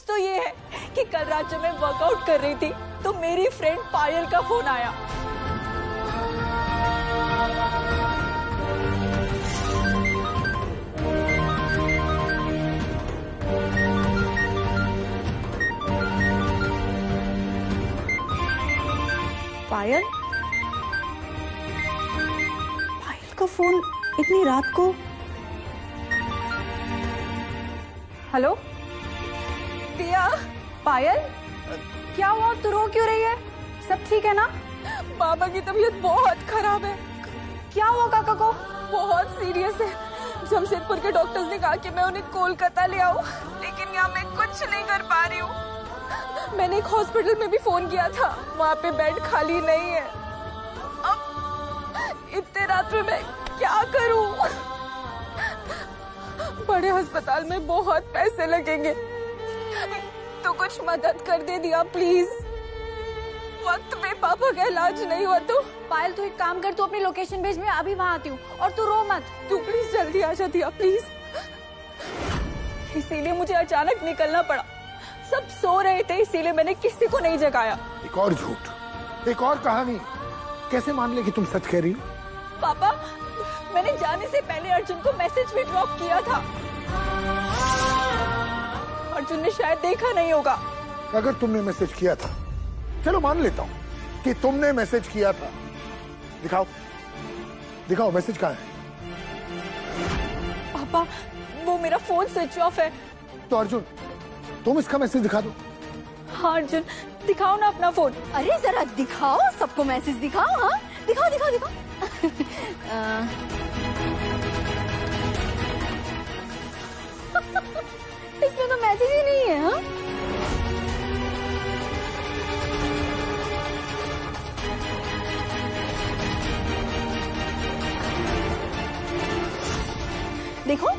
तो ये है कि कल रात जब मैं वर्कआउट कर रही थी तो मेरी फ्रेंड पायल का फोन आया। पायल का फोन इतनी रात को। हेलो दिया। पायल क्या हुआ, तू रो क्यों रही है? सब ठीक है ना? बाबा की तबीयत बहुत खराब है। क्या हुआ काका को? बहुत सीरियस है। जमशेदपुर के डॉक्टर्स ने कहा कि मैं उन्हें कोलकाता ले आऊं, लेकिन यहाँ मैं कुछ नहीं कर पा रही हूँ। मैंने एक हॉस्पिटल में भी फोन किया था, वहाँ पे बेड खाली नहीं है। अब इतने रात में मैं क्या करूँ? बड़े अस्पताल में बहुत पैसे लगेंगे, तो कुछ मदद कर दे दिया प्लीज। वक्त पे पापा का इलाज नहीं हुआ तो। पायल तू एक काम कर, तू अपनी लोकेशन भेज, मैं अभी वहाँ आती हूँ। और तू रो मत। तू प्लीज जल्दी आ जा दिया प्लीज। इसीलिए मुझे अचानक निकलना पड़ा। सब सो रहे थे, इसीलिए मैंने किसी को नहीं जगाया। एक और झूठ, एक और कहानी। कैसे मान ले कि तुम सच कह रही हो? पापा, मैंने जाने से पहले अर्जुन को मैसेज भी ड्रॉप किया था। अर्जुन ने शायद देखा नहीं होगा। अगर तुमने मैसेज किया था, चलो मान लेता हूँ कि तुमने मैसेज किया था। दिखाओ, दिखाओ मैसेज कहाँ है? पापा, वो मेरा फोन स्विच ऑफ है। तो अर्जुन, तुम इसका मैसेज दिखा दो। हाँ अर्जुन, दिखाओ ना अपना फोन। अरे जरा दिखाओ, सबको मैसेज दिखाओ। हाँ दिखाओ दिखाओ दिखाओ। इसमें तो मैसेज ही नहीं है। हाँ देखो,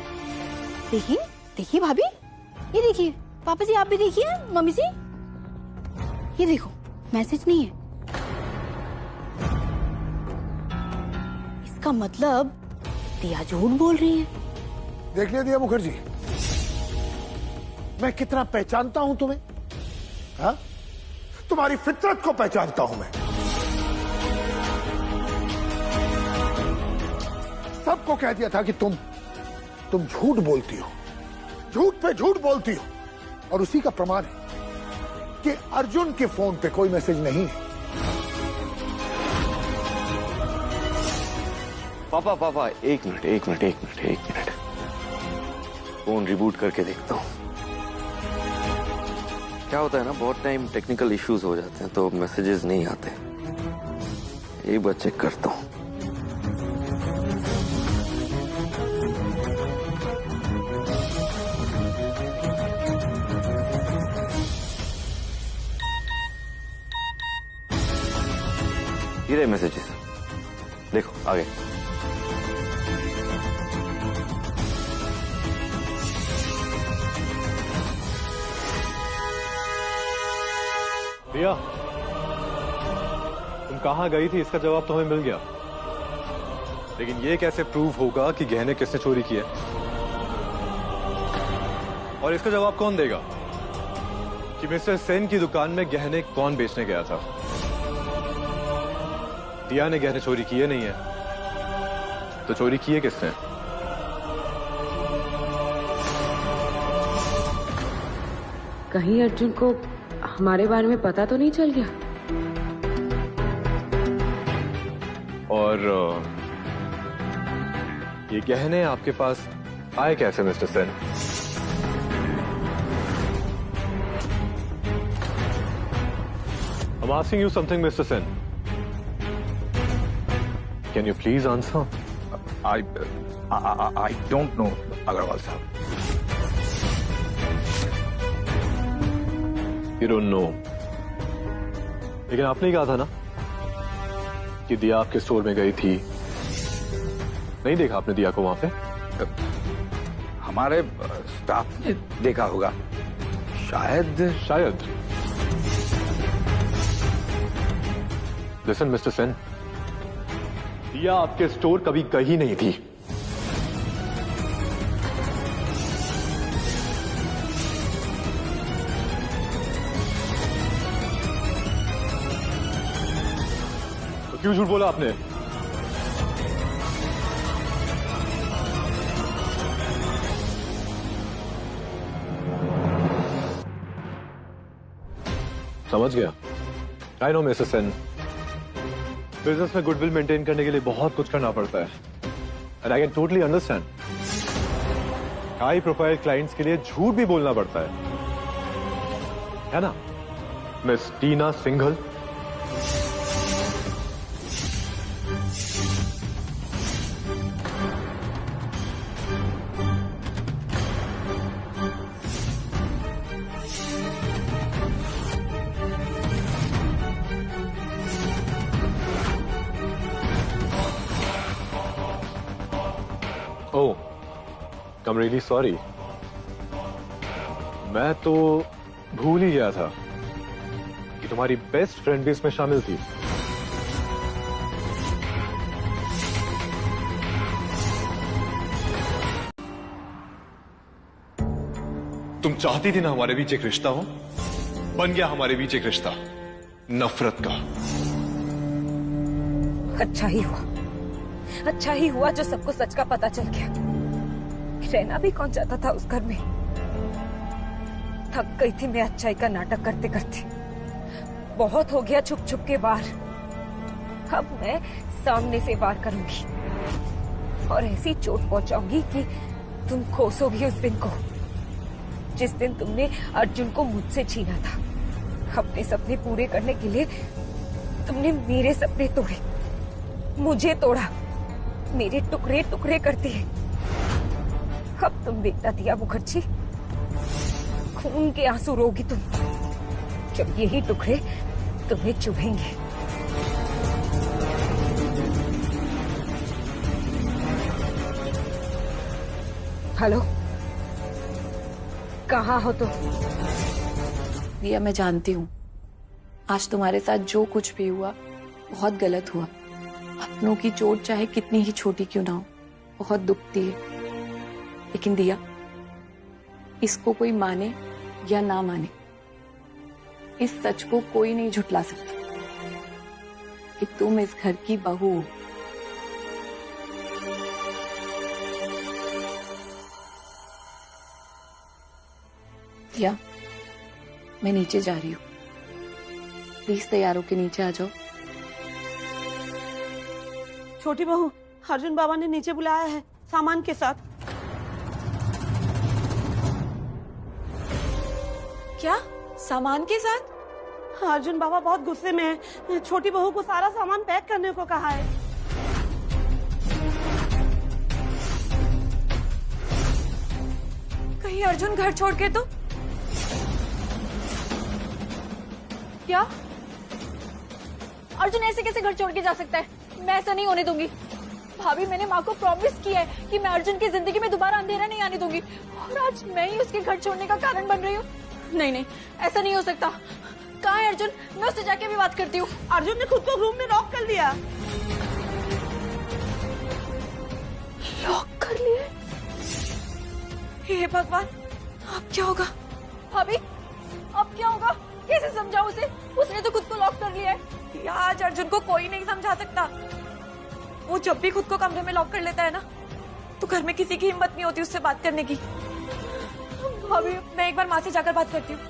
देखिए देखिए भाभी, ये देखिए। पापा जी आप भी देखिए, मम्मी जी ये देखो, मैसेज नहीं है। इसका मतलब दिया झूठ बोल रही है। देख लिया दिया मुखर्जी, मैं कितना पहचानता हूं तुम्हें। हाँ, तुम्हारी फितरत को पहचानता हूं मैं। सबको कह दिया था कि तुम झूठ बोलती हो, झूठ पे झूठ बोलती हो। और उसी का प्रमाण है कि अर्जुन के फोन पे कोई मैसेज नहीं है। पापा एक मिनट। फोन रिबूट करके देखता हूँ। क्या होता है ना, बहुत टाइम टेक्निकल इश्यूज हो जाते हैं तो मैसेजेस नहीं आते। एक बार चेक करता हूँ। ये रहे मैसेजेस, देखो आगे। दिया, तुम कहाँ गई थी इसका जवाब तो हमें मिल गया, लेकिन ये कैसे प्रूव होगा कि गहने किसने चोरी किए? और इसका जवाब कौन देगा कि मिस्टर सेन की दुकान में गहने कौन बेचने गया था? दिया ने गहने चोरी किए नहीं है, तो चोरी किए किसने? कहीं अर्जुन को हमारे बारे में पता तो नहीं चल गया? और ये गहने आपके पास आए कैसे mister Sen? I'm asking you something, Mr. Sen. Can you please answer? I don't know, Agarwal साहब. You don't know. लेकिन आपने ही कहा था ना कि दिया आपके स्टोर में गई थी। नहीं देखा आपने दिया को वहां पे? हमारे स्टाफ ने देखा होगा, शायद। लिसन मिस्टर सेन, दिया आपके स्टोर कभी गई नहीं थी। क्यों झूठ बोला आपने? समझ गया। I know Mrs Sen, business में गुडविल मेंटेन करने के लिए बहुत कुछ करना पड़ता है, and I can totally understand. High profile clients के लिए झूठ भी बोलना पड़ता है ना miss Tina Singhal? Oh, I am really sorry. मैं तो भूल ही गया था कि तुम्हारी बेस्ट फ्रेंड भी इसमें शामिल थी। तुम चाहती थी ना हमारे बीच एक रिश्ता हो, बन गया हमारे बीच एक रिश्ता नफरत का। अच्छा ही हुआ जो सबको सच का पता चल गया। रहना भी कौन चाहता था उस घर में। थक गई थी मैं अच्छाई का नाटक करते करते। बहुत हो गया छुप छुप के वार। अब मैं सामने से वार करूंगी और ऐसी चोट पहुंचाऊंगी कि तुम कोसोगी उस दिन को, जिस दिन तुमने अर्जुन को मुझसे छीना था। अपने सपने पूरे करने के लिए तुमने मेरे सपने तोड़े, मुझे तोड़ा, मेरे टुकड़े टुकड़े करते हैं। अब तुम देखना दिया मुखर्जी, खून के आंसू रोगी तुम, जब यही टुकड़े तुम्हें चुभेंगे। हेलो, कहाँ हो तुम? दिया, मैं जानती हूँ आज तुम्हारे साथ जो कुछ भी हुआ बहुत गलत हुआ। अपनों की चोट चाहे कितनी ही छोटी क्यों ना हो, बहुत दुखती है। लेकिन दिया, इसको कोई माने या ना माने, इस सच को कोई नहीं झुठला सकता कि तुम इस घर की बहू हो। दिया, मैं नीचे जा रही हूँ, प्लीज तैयार होके नीचे आ जाओ। छोटी बहू, अर्जुन बाबा ने नीचे बुलाया है सामान के साथ। क्या सामान के साथ? अर्जुन बाबा बहुत गुस्से में है। छोटी बहू को सारा सामान पैक करने को कहा है। कहीं अर्जुन घर छोड़ के तो? क्या अर्जुन ऐसे कैसे घर छोड़ के जा सकता है? मैं ऐसा नहीं होने दूंगी। भाभी, मैंने माँ को प्रॉमिस किया है कि मैं अर्जुन की जिंदगी में दोबारा अंधेरा नहीं आने दूंगी, और आज मैं ही उसके घर छोड़ने का कारण बन रही हूँ। नहीं नहीं, ऐसा नहीं हो सकता। कहाँ है अर्जुन? मैं उससे जाके भी बात करती हूँ। अर्जुन ने खुद को रूम में लॉक कर लिया। लॉक कर लिया? हे भगवान, अब क्या होगा? भाभी, अब क्या होगा? कैसे समझाऊं उसे? उसने तो खुद को लॉक कर लिया है। आज अर्जुन को कोई नहीं समझा सकता। वो जब भी खुद को कमरे में लॉक कर लेता है ना, तो घर में किसी की हिम्मत नहीं होती उससे बात करने की। भाभी, मैं एक बार माँ से जाकर बात करती हूँ।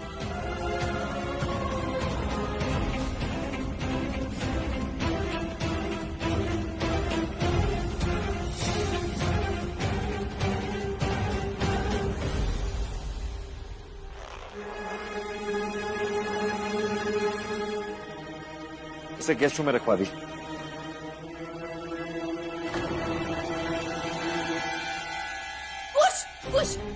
इसे गेस्ट रूम में रखवा दी।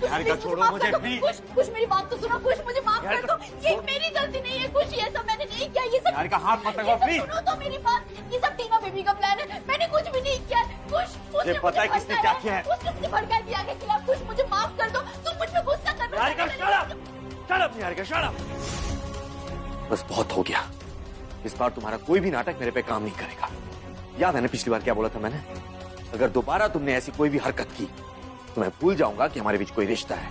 निहारिका, छोड़ो मुझे प्लीज। कुछ मेरी बात तो सुनो। कुछ मुझे माफ कर दो। ये मेरी गलती नहीं है। कुछ ये सब मैंने नहीं किया। ये सब निहारिका, हाथ मत लगाओ प्लीज। सुनो तो मेरी बात। ये सब टीना बेबी का प्लान है। मैंने कुछ भी नहीं किया। कुछ मुझे पता है किसने क्या किया है। उसने भड़काया दिया के खिलाफ। कुछ मुझे माफ कर दो। तुम मुझ पे गुस्सा कर रहे हो। Niharika, shut up Niharika, shut up. बस बहुत हो गया। इस बार तुम्हारा कोई भी नाटक मेरे पे काम नहीं करेगा। याद है ना पिछली बार क्या बोला था मैंने? अगर दोबारा तुमने ऐसी कोई भी हरकत की तो मैं भूल जाऊंगा कि हमारे बीच कोई रिश्ता है।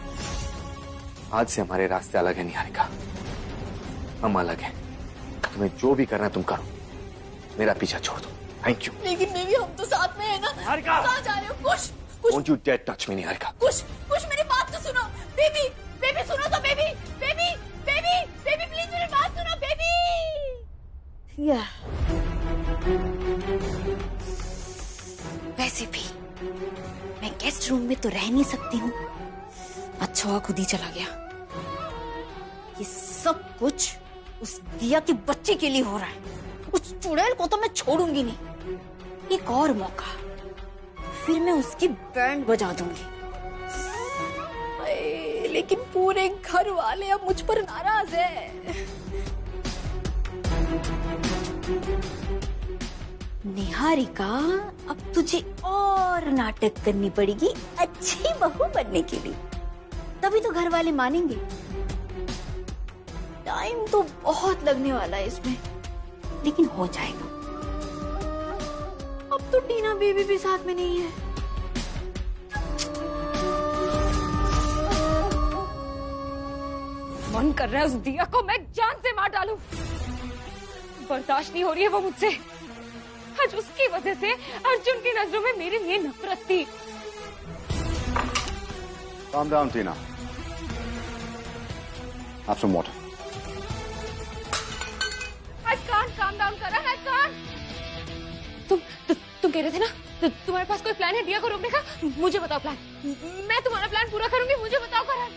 आज से हमारे रास्ते अलग है निहारिका, हम अलग हैं। तुम्हें जो भी करना है तुम करो, मेरा पीछा छोड़ दो। Thank you. लेकिन बेबी हम तो साथ में है ना। निहारिका! कहाँ जा रहे हो? कुछ कुछ don't you dare touch me Niharika. कुछ मेरी बात तो सुनो। बेबी बेबी सुनो तो baby baby baby baby please मेरी बात सुनो बेबी। या वैसे भी मैं गेस्ट रूम में तो रह नहीं सकती हूँ। अच्छा हुआ खुद ही चला गया। ये सब कुछ उस दिया की बच्ची के लिए हो रहा है। उस चुड़ैल को तो मैं छोड़ूंगी नहीं। एक और मौका फिर मैं उसकी बैंड बजा दूंगी। लेकिन पूरे घर वाले अब मुझ पर नाराज है। निहारिका अब तुझे और नाटक करनी पड़ेगी अच्छी बहू बनने के लिए, तभी तो घर वाले मानेंगे। टाइम तो बहुत लगने वाला है इसमें, लेकिन हो जाएगा। अब तो टीना बेबी भी साथ में नहीं है। मन कर रहा है उस दिया को मैं जान से मार डालूं। बर्दाश्त नहीं हो रही है वो मुझसे। आज उसकी वजह से अर्जुन की नजरों में मेरे लिए नफरत थी। Calm down, Tina. Have some water. I can't calm down, Karan. I can't. तुम कह रहे थे ना तुम्हारे पास कोई प्लान है दिया को रोकने का? मुझे बताओ प्लान। मैं तुम्हारा प्लान पूरा करूंगी। मुझे बताओ करण।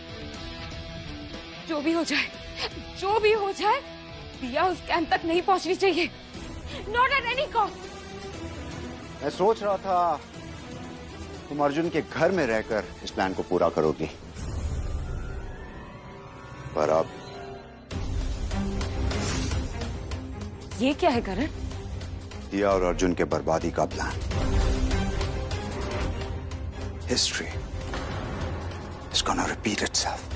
जो भी हो जाए दिया उस कैंप तक नहीं पहुंचनी चाहिए। Not at any cost. मैं सोच रहा था तुम अर्जुन के घर में रहकर इस प्लान को पूरा करोगी, पर अब ये क्या है करण? दिया और अर्जुन के बर्बादी का plan. History is gonna repeat itself.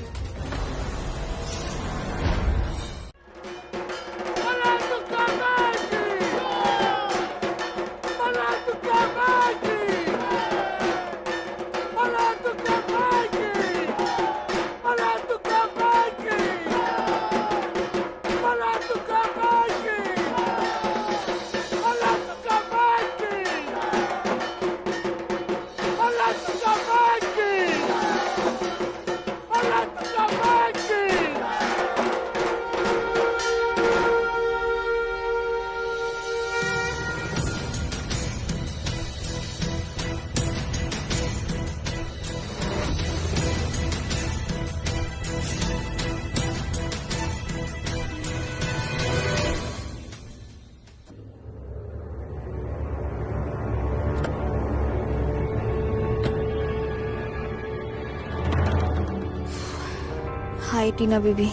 Hi Tina baby.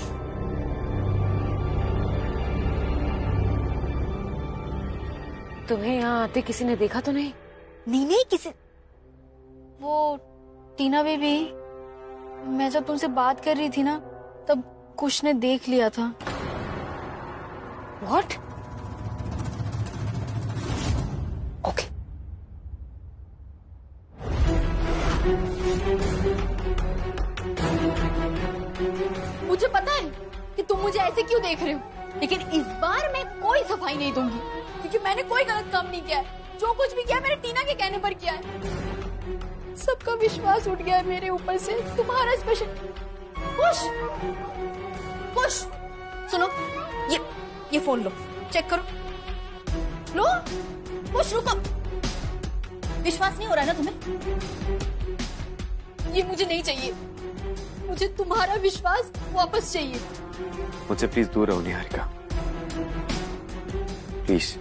तुम्हें यहाँ आते किसी ने देखा तो नहीं? नहीं किसी। वो टीना बेबी, मैं जब तुमसे बात कर रही थी ना तब कुछ ने देख लिया था। What? ओके। मुझे पता है कि तुम मुझे ऐसे क्यों देख रहे हो, लेकिन इस बार मैं कोई सफाई नहीं दूंगी क्योंकि मैंने कोई गलत काम नहीं किया है। जो कुछ भी किया मैंने टीना के कहने पर किया है। सबका विश्वास उठ गया है मेरे ऊपर से। तुम्हारा स्पेशल खुश सुनो, ये फोन लो, चेक करो। लो खुश, रुको। विश्वास नहीं हो रहा है ना तुम्हें? ये मुझे नहीं चाहिए। मुझे तुम्हारा विश्वास वापस चाहिए। मुझसे प्लीज दूर रहो निहारिका, प्लीज।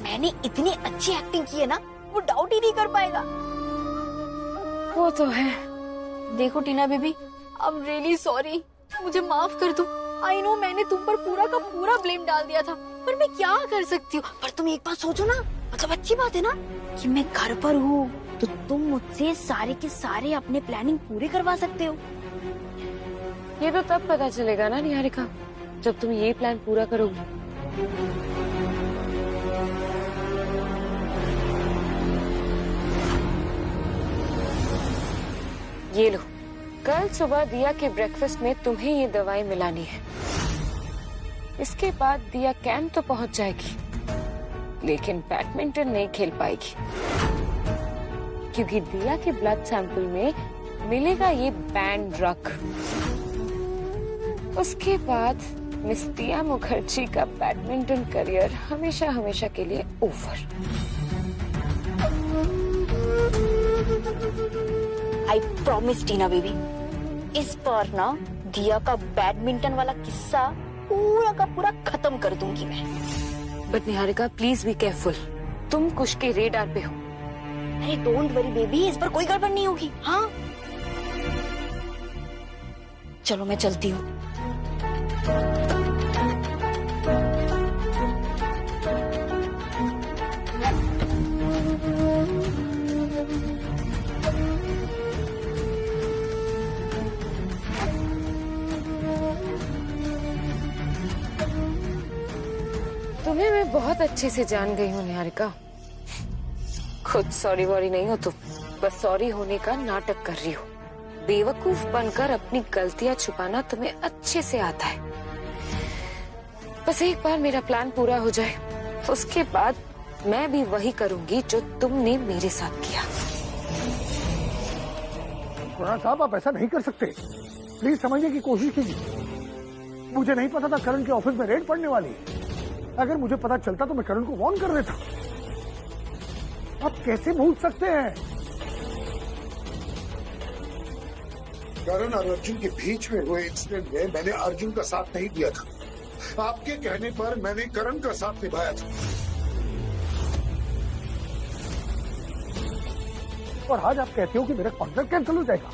मैंने इतनी अच्छी एक्टिंग की है ना, वो डाउट ही नहीं कर पाएगा। वो तो है। देखो Tina baby, I am really sorry. मुझे माफ कर दो। आई नो मैंने तुम पर पूरा का पूरा ब्लेम डाल दिया था, पर मैं क्या कर सकती हूँ। पर तुम एक बात सोचो ना, मतलब अच्छी बात है ना कि मैं घर पर हूँ, तो तुम मुझसे सारे के सारे अपने प्लानिंग पूरे करवा सकते हो। ये तो तब पता चलेगा ना निहारिका, जब तुम ये प्लान पूरा करोगी। ये लो, कल सुबह दिया के ब्रेकफास्ट में तुम्हें ये दवाई मिलानी है। इसके बाद दिया कैंप तो पहुंच जाएगी, लेकिन बैडमिंटन नहीं खेल पाएगी, क्योंकि दिया के ब्लड सैंपल में मिलेगा ये बैन ड्रग। उसके बाद मिस दिया मुखर्जी का बैडमिंटन करियर हमेशा हमेशा के लिए over. I promise Tina baby, इस बार ना दिया का बैडमिंटन वाला किस्सा पूरा का पूरा खत्म कर दूंगी मैं। But Niharika please be careful, तुम कुछ के रेडार पे हो। अरे डोंट वरी बेबी, इस पर कोई गड़बड़ नहीं होगी। हाँ चलो मैं चलती हूँ। तुम्हें मैं बहुत अच्छे से जान गई हूँ निहारिका। खुद सॉरी वॉरी नहीं हो तुम, बस सॉरी होने का नाटक कर रही हो। बेवकूफ बनकर अपनी गलतियां छुपाना तुम्हें अच्छे से आता है। बस एक बार मेरा प्लान पूरा हो जाए, उसके बाद मैं भी वही करूंगी जो तुमने मेरे साथ किया। खुराना साहब, आप ऐसा नहीं कर सकते। प्लीज समझने की कोशिश कीजिए। मुझे नहीं पता था करण के ऑफिस में रेड पड़ने वाली है। अगर मुझे पता चलता तो मैं करण को वार्न कर देता। आप कैसे भूल सकते हैं? करण और अर्जुन के बीच में हुए इंसिडेंट में मैंने अर्जुन का साथ नहीं दिया था। आपके कहने पर मैंने करण का साथ निभाया था। और आज आप कहते हो कि मेरा कॉन्ट्रैक्ट कैंसिल हो जाएगा।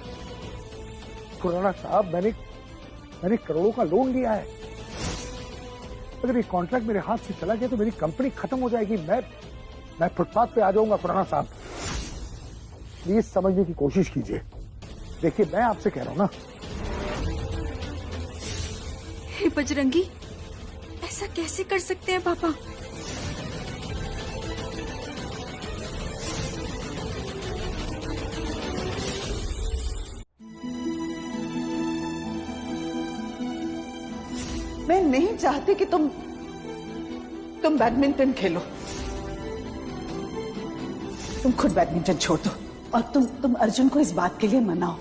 खुराना साहब, मैंने करोड़ों का लोन लिया है। अगर ये कॉन्ट्रैक्ट मेरे हाथ से चला गया तो मेरी कंपनी खत्म हो जाएगी। मैं फुटपाथ पे आ जाऊंगा। खुराना साहब, प्लीज समझने की कोशिश कीजिए। देखिए, मैं आपसे कह रहा हूं ना। हे बजरंगी, ऐसा कैसे कर सकते हैं पापा? मैं नहीं चाहती कि तुम बैडमिंटन खेलो। तुम खुद बैडमिंटन छोड़ दो और तुम अर्जुन को इस बात के लिए मनाओ।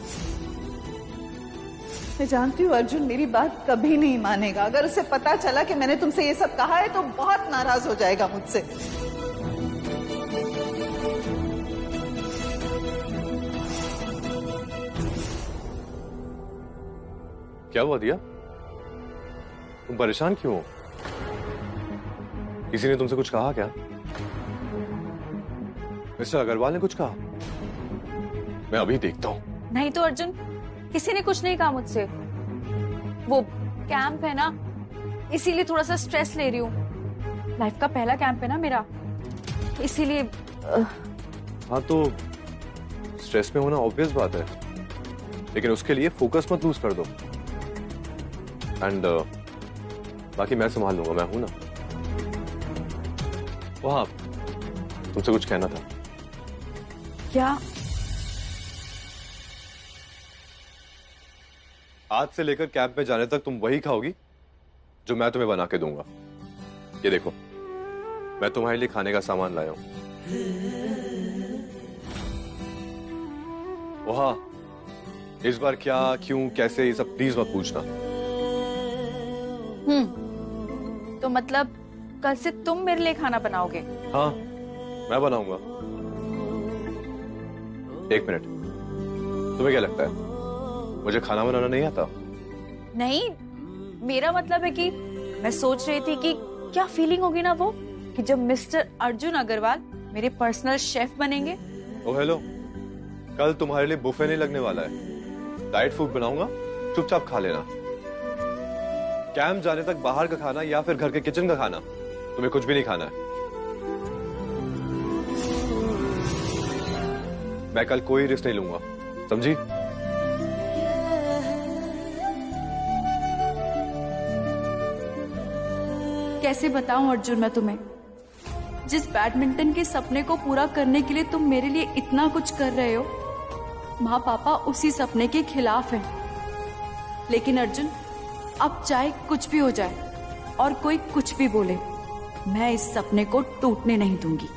मैं जानती हूँ अर्जुन मेरी बात कभी नहीं मानेगा। अगर उसे पता चला कि मैंने तुमसे ये सब कहा है तो बहुत नाराज हो जाएगा मुझसे। क्या हुआ दिया? तुम परेशान क्यों हो? किसी ने तुमसे कुछ कहा क्या? मिस्टर अग्रवाल ने कुछ कहा? मैं अभी देखता हूँ। नहीं तो अर्जुन, किसी ने कुछ नहीं कहा मुझसे। वो कैंप है ना, इसीलिए थोड़ा सा स्ट्रेस ले रही हूँ। लाइफ का पहला कैंप है ना मेरा, इसीलिए। हाँ तो स्ट्रेस में होना ऑब्वियस बात है, लेकिन उसके लिए फोकस मत लूज कर दो। एंड बाकी मैं संभाल लूंगा, मैं हूं ना। वहां तुमसे कुछ कहना था। क्या? आज से लेकर कैंप में जाने तक तुम वही खाओगी जो मैं तुम्हें बना के दूंगा। ये देखो, मैं तुम्हारे लिए खाने का सामान लाया हूं। वहां इस बार क्या, क्यों, कैसे, ये सब प्लीज मत पूछना। तो मतलब कल से तुम मेरे लिए खाना बनाओगे? हाँ, मैं बनाऊंगा। एक मिनट, तुम्हें क्या लगता है मुझे खाना बनाना नहीं आता? नहीं, मेरा मतलब है कि मैं सोच रही थी कि क्या फीलिंग होगी ना वो, कि जब मिस्टर अर्जुन अग्रवाल मेरे पर्सनल शेफ बनेंगे। ओ हेलो, कल तुम्हारे लिए बुफे नहीं लगने वाला है। डाइट फूड बनाऊंगा, चुपचाप खा लेना। कैंप जाने तक बाहर का खाना या फिर घर के किचन का खाना, तुम्हें कुछ भी नहीं खाना है। मैं कल कोई रिस्क नहीं लूंगा, समझी? कैसे बताऊं अर्जुन मैं तुम्हें, जिस बैडमिंटन के सपने को पूरा करने के लिए तुम मेरे लिए इतना कुछ कर रहे हो, माँ पापा उसी सपने के खिलाफ हैं। लेकिन अर्जुन, अब चाहे कुछ भी हो जाए और कोई कुछ भी बोले, मैं इस सपने को टूटने नहीं दूंगी।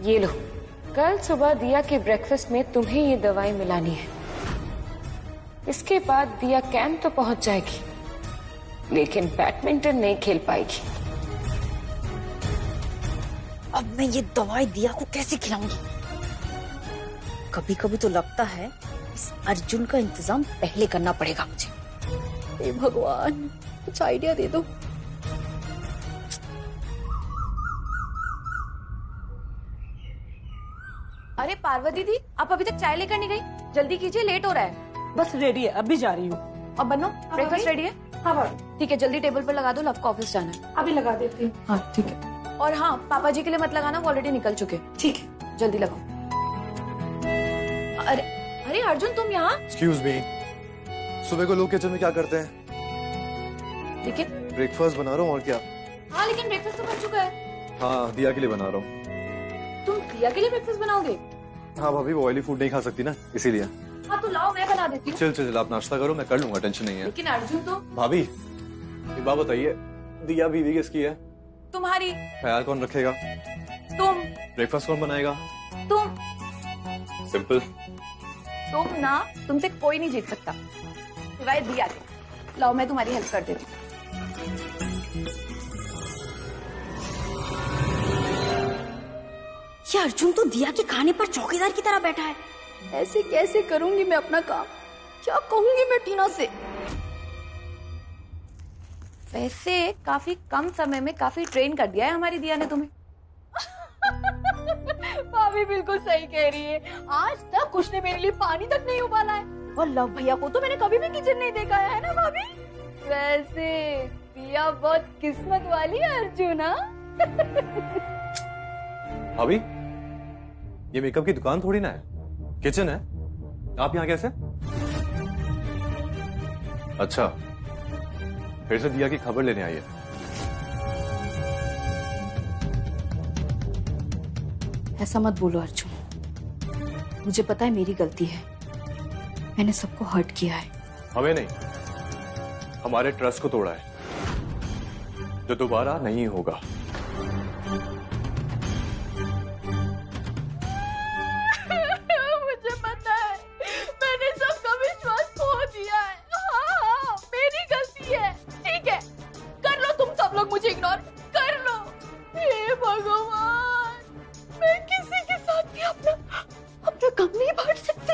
ये लो, कल सुबह दिया के ब्रेकफास्ट में तुम्हें ये दवाई मिलानी है। इसके बाद दिया कैंप तो पहुंच जाएगी, लेकिन बैडमिंटन नहीं खेल पाएगी। अब मैं ये दवाई दिया को कैसे खिलाऊंगी? कभी कभी तो लगता है इस अर्जुन का इंतजाम पहले करना पड़ेगा मुझे। हे भगवान, कुछ आइडिया दे दो। अरे पार्वती दी, आप अभी तक चाय लेकर नहीं गई? जल्दी कीजिए, लेट हो रहा है। बस रेडी है, अभी जा रही हूँ। अब बनो, ब्रेकफास्ट रेडी है? हाँ भाभी। ठीक है, जल्दी टेबल पर लगा दो, लव को ऑफिस जाना है। अभी लगा देती हूँ। हाँ ठीक है। और हाँ, पापा जी के लिए मत लगाना, वो ऑलरेडी निकल चुके। ठीक है, जल्दी लगाओ। अरे अरे अर्जुन, तुम यहाँ? एक्सक्यूज मी, सुबह को लोग किचन में क्या करते हैं? लेकिन ब्रेकफास्ट बना रहा हूँ और क्या। हाँ लेकिन ब्रेकफास्ट तो बन चुका है। हाँ, दिया के लिए बना रहा हूँ। तुम दिया के लिए ब्रेकफास्ट बनाओगे? हाँ भाभी, वो ऑयली फूड नहीं खा सकती ना, इसीलिए। हाँ तो लाओ, मैं बना देती हूँ। चल चल, आप नाश्ता करो, मैं कर लूंगा, टेंशन नहीं है। लेकिन अर्जुन तो। भाभी एक बात बताइए, दिया बीवी किसकी है? तुम्हारी। ख्याल कौन रखेगा? तुम। ब्रेकफास्ट कौन बनाएगा? तुम। सिंपल। तुम ना, तुमसे कोई नहीं जीत सकता सिवाय दिया के। लाओ, मैं तुम्हारी हेल्प कर देती हूँ। ये अर्जुन तो दिया के खाने पर चौकीदार की तरह बैठा है। ऐसे कैसे करूंगी मैं अपना काम? क्या कहूंगी मैं टीना से? वैसे काफी कम समय में काफी ट्रेन कर दिया है हमारी दिया ने तुम्हें। भाभी बिल्कुल सही कह रही है, आज तक उसने मेरे लिए पानी तक नहीं उबाला है। और लव भैया को तो मैंने कभी भी किचन नहीं देखा है ना भाभी? वैसे दिया बहुत किस्मत वाली है अर्जुन। भाभी, ये मेकअप की दुकान थोड़ी ना है, किचन है। आप यहाँ कैसे? अच्छा, फिर से दिया की खबर लेने आई है। ऐसा मत बोलो अर्जुन, मुझे पता है मेरी गलती है, मैंने सबको हर्ट किया है। हमें नहीं, हमारे ट्रस्ट को तोड़ा है, जो दोबारा नहीं होगा। मुझे पता है, मैंने सबका विश्वास खो दिया है। हाँ, मेरी गलती है। ठीक है, कर लो तुम सब लोग मुझे इग्नोर, कर लो। हे भगवान, मैं किसी के साथ भी अपना गम नहीं बांट सकती।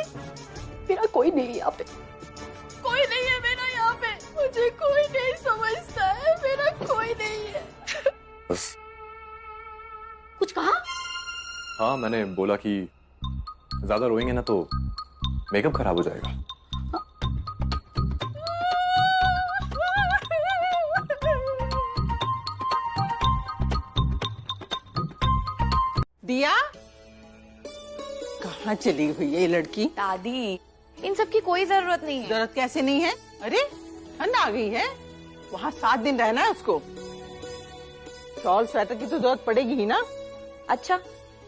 मेरा कोई नहीं है यहाँ पे, कोई नहीं है मेरा यहाँ पे। मुझे कोई नहीं समझता है, मेरा कोई नहीं है। बस। कुछ कहा? हाँ, मैंने बोला कि ज्यादा रोएंगे ना तो मेकअप खराब हो जाएगा। दिया, कहाँ चली हुई है ये लड़की? दादी, इन सब की कोई जरूरत नहीं है। जरूरत कैसे नहीं है? अरे ठंड आ गई है, वहाँ 7 दिन रहना है उसको। शॉल स्वेटर की तो जरूरत पड़ेगी ही ना। अच्छा,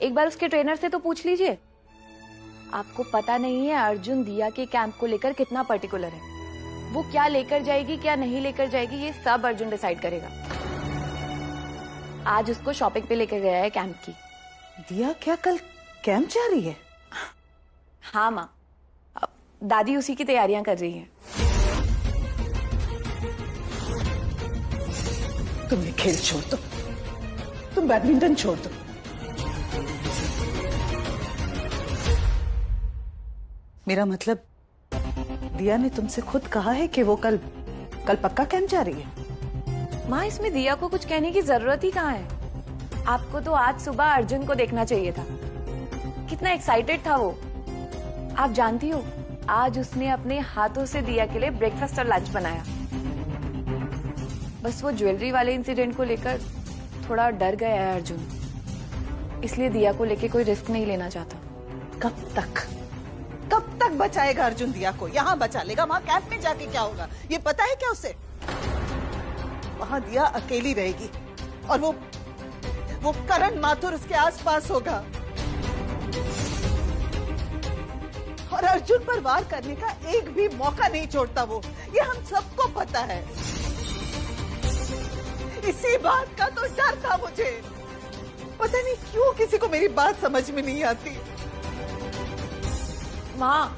एक बार उसके ट्रेनर से तो पूछ लीजिए। आपको पता नहीं है अर्जुन दिया के कैंप को लेकर कितना पर्टिकुलर है। वो क्या लेकर जाएगी क्या नहीं लेकर जाएगी, ये सब अर्जुन डिसाइड करेगा। आज उसको शॉपिंग पे लेकर गया है कैंप की। दिया क्या कल कैंप जा रही है? हाँ माँ, दादी उसी की तैयारियां कर रही हैं। तुम ये खेल छोड़ दो, तुम बैडमिंटन छोड़ दो। मेरा मतलब, दिया ने तुमसे खुद कहा है कि वो कल पक्का कैंप जा रही है। माँ, इसमें दिया को कुछ कहने की जरूरत ही कहाँ है? आपको तो आज सुबह अर्जुन को देखना चाहिए था, कितना एक्साइटेड था वो। आप जानती हो, आज उसने अपने हाथों से दिया के लिए ब्रेकफास्ट और लंच बनाया। बस वो ज्वेलरी वाले इंसिडेंट को लेकर थोड़ा डर गया है अर्जुन, इसलिए दिया को लेके कोई रिस्क नहीं लेना चाहता। कब तक बचाएगा अर्जुन दिया को? यहाँ बचा लेगा, वहाँ कैंप में जाके क्या होगा ये पता है क्या उसे? वहाँ दिया अकेली रहेगी और वो करण माथुर उसके आसपास होगा। और अर्जुन पर वार करने का एक भी मौका नहीं छोड़ता वो, ये हम सबको पता है। इसी बात का तो डर था मुझे। पता नहीं क्यों किसी को मेरी बात समझ में नहीं आती। माँ,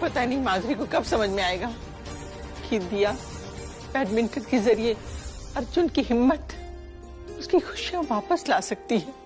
पता नहीं माधुरी को कब समझ में आएगा कि दिया बैडमिंटन के जरिए अर्जुन की हिम्मत, उसकी खुशियां वापस ला सकती है।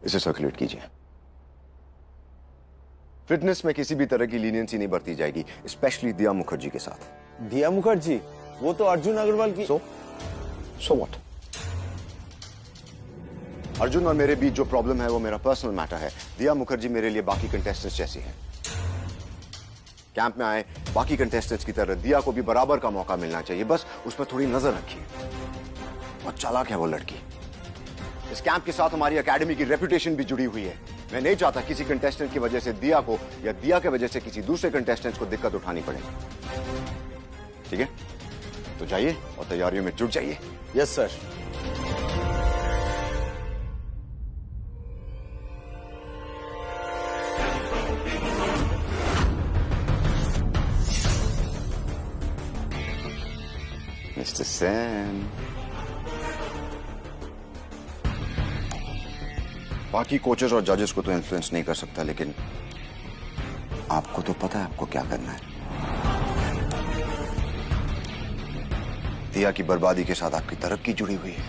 इसे सर्कुलेट कीजिए। फिटनेस में किसी भी तरह की लीनियंसी नहीं बरती जाएगी, स्पेशली दिया मुखर्जी के साथ। दिया मुखर्जी? वो तो अर्जुन अग्रवाल की। So what? अर्जुन और मेरे बीच जो प्रॉब्लम है वो मेरा पर्सनल मैटर है। दिया मुखर्जी मेरे लिए बाकी कंटेस्टेंट्स जैसी है। कैंप में आए बाकी कंटेस्टेंट्स की तरह दिया को भी बराबर का मौका मिलना चाहिए, बस उस पर थोड़ी नजर रखिए। बहुत चालाक है वो लड़की। इस कैंप के साथ हमारी एकेडमी की रेपुटेशन भी जुड़ी हुई है। मैं नहीं चाहता किसी कंटेस्टेंट की वजह से दिया को या दिया के वजह से किसी दूसरे कंटेस्टेंट को दिक्कत उठानी पड़े। ठीक है, तो जाइए और तैयारियों में जुट जाइए। Yes sir. मिस्टर सेन, बाकी कोचेस और जजेस को तो इन्फ्लुएंस नहीं कर सकता, लेकिन आपको तो पता है आपको क्या करना है। दिया की बर्बादी के साथ आपकी तरक्की जुड़ी हुई है।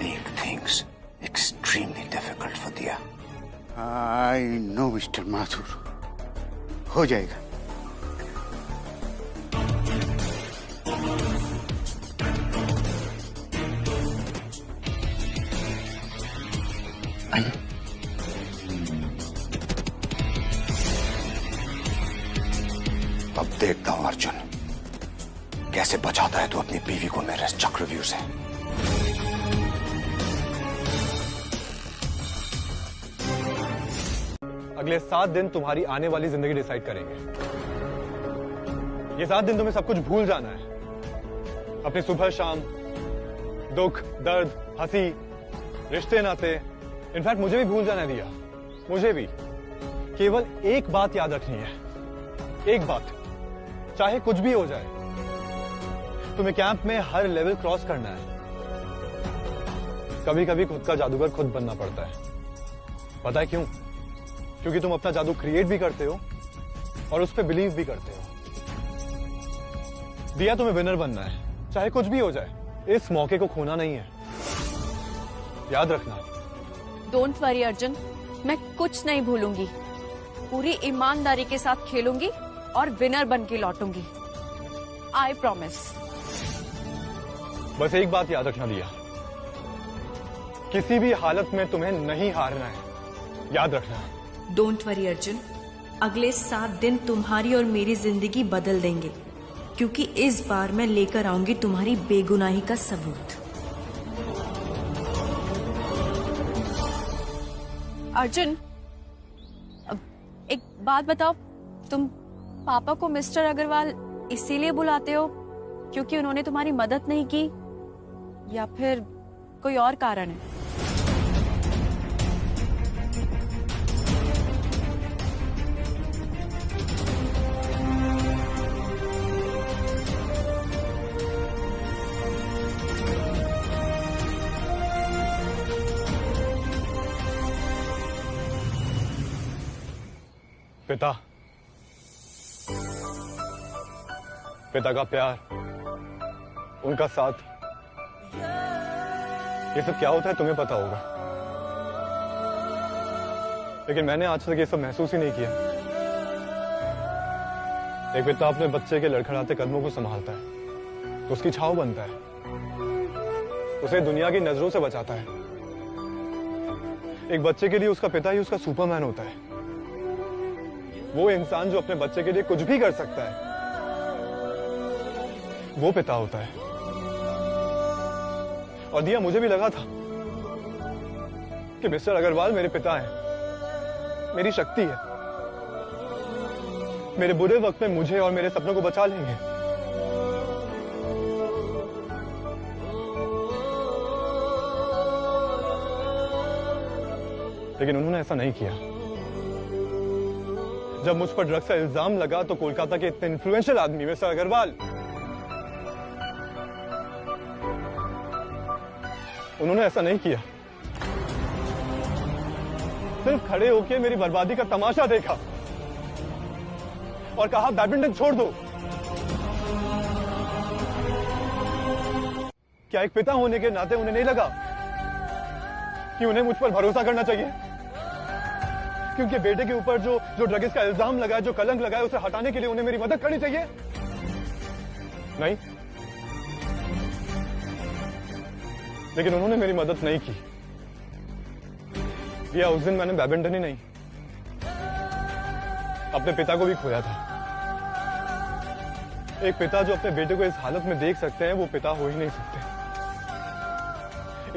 Make things extremely difficult for दिया। I know मिस्टर माथुर, हो जाएगा। अब देखता हूं अर्जुन कैसे बचाता है तो अपनी बीवी को मेरे चक्रव्यूह से। अगले 7 दिन तुम्हारी आने वाली जिंदगी डिसाइड करेंगे। ये 7 दिन तुम्हें सब कुछ भूल जाना है। अपनी सुबह शाम, दुख, दर्द, हंसी, रिश्ते नाते, इनफैक्ट मुझे भी भूल जाना है दिया, मुझे भी। केवल एक बात याद रखनी है, एक बात, चाहे कुछ भी हो जाए, तुम्हें कैंप में हर लेवल क्रॉस करना है। कभी कभी खुद का जादूगर खुद बनना पड़ता है। पता है क्यों? क्योंकि तुम अपना जादू क्रिएट भी करते हो और उस पर बिलीव भी करते हो। दिया, तुम्हें विनर बनना है, चाहे कुछ भी हो जाए। इस मौके को खोना नहीं है, याद रखना। डोंट वरी अर्जुन, मैं कुछ नहीं भूलूंगी। पूरी ईमानदारी के साथ खेलूंगी और विनर बन के लौटूंगी। I promise. बस एक बात याद रखना दिया, किसी भी हालत में तुम्हें नहीं हारना है, याद रखना। डोंट वरी अर्जुन, अगले 7 दिन तुम्हारी और मेरी जिंदगी बदल देंगे, क्योंकि इस बार मैं लेकर आऊंगी तुम्हारी बेगुनाही का सबूत। अर्जुन, एक बात बताओ, तुम पापा को मिस्टर अग्रवाल इसीलिए बुलाते हो क्योंकि उन्होंने तुम्हारी मदद नहीं की, या फिर कोई और कारण है? पिता, पिता का प्यार, उनका साथ, ये सब क्या होता है तुम्हें पता होगा, लेकिन मैंने आज तक ये सब महसूस ही नहीं किया। एक पिता अपने बच्चे के लड़खड़ाते कदमों को संभालता है तो उसकी छाव बनता है, उसे दुनिया की नजरों से बचाता है। एक बच्चे के लिए उसका पिता ही उसका सुपरमैन होता है, वो इंसान जो अपने बच्चे के लिए कुछ भी कर सकता है, वो पिता होता है। और दिया, मुझे भी लगा था कि मिस्टर अग्रवाल मेरे पिता हैं, मेरी शक्ति है, मेरे बुरे वक्त में मुझे और मेरे सपनों को बचा लेंगे। लेकिन उन्होंने ऐसा नहीं किया। जब मुझ पर ड्रग्स का इल्जाम लगा तो कोलकाता के इतने इन्फ्लुएंशियल आदमी मिस्टर अग्रवाल, उन्होंने ऐसा नहीं किया। सिर्फ खड़े होकर मेरी बर्बादी का तमाशा देखा और कहा बैडमिंटन छोड़ दो। क्या एक पिता होने के नाते उन्हें नहीं लगा कि उन्हें मुझ पर भरोसा करना चाहिए? क्योंकि बेटे के ऊपर जो ड्रग्स का इल्जाम लगा है, जो कलंक लगा है, उसे हटाने के लिए उन्हें मेरी मदद करनी चाहिए? नहीं, लेकिन उन्होंने मेरी मदद नहीं की। या उस दिन मैंने बैडमिंटन ही नहीं, अपने पिता को भी खोया था। एक पिता जो अपने बेटे को इस हालत में देख सकते हैं, वो पिता हो ही नहीं सकते।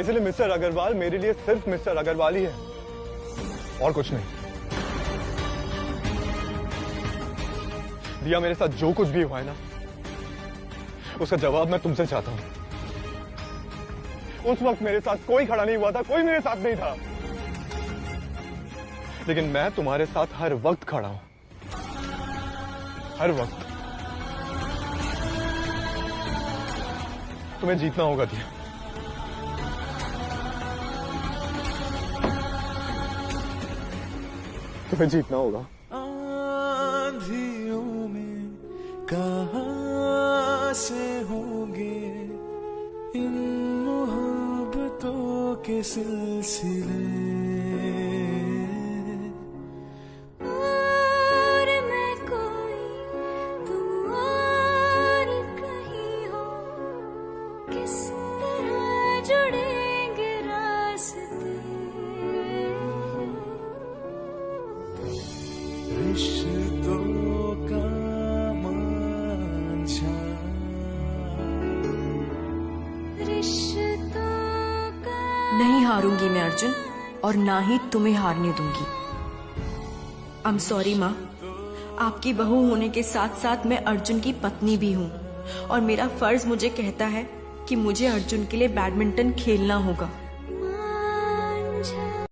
इसलिए मिस्टर अग्रवाल मेरे लिए सिर्फ मिस्टर अग्रवाल ही है और कुछ नहीं। दिया, मेरे साथ जो कुछ भी हुआ है ना, उसका जवाब मैं तुमसे चाहता हूं। उस वक्त मेरे साथ कोई खड़ा नहीं हुआ था, कोई मेरे साथ नहीं था, लेकिन मैं तुम्हारे साथ हर वक्त खड़ा हूं, हर वक्त। तुम्हें जीतना होगा दिया। तुम्हें जीतना होगा। आंधियों में कहां से होंगे इन मोहब्बतों के सिलसिले, और मैं कोई तुम और कहीं हो, किस तरह जुड़ेंगे रास्ते, रिश्तों का मांझा, रिश्तों का। नहीं हारूंगी मैं अर्जुन, और ना ही तुम्हें हारने दूंगी। आई एम सॉरी माँ, आपकी बहू होने के साथ साथ मैं अर्जुन की पत्नी भी हूँ, और मेरा फर्ज मुझे कहता है कि मुझे अर्जुन के लिए बैडमिंटन खेलना होगा।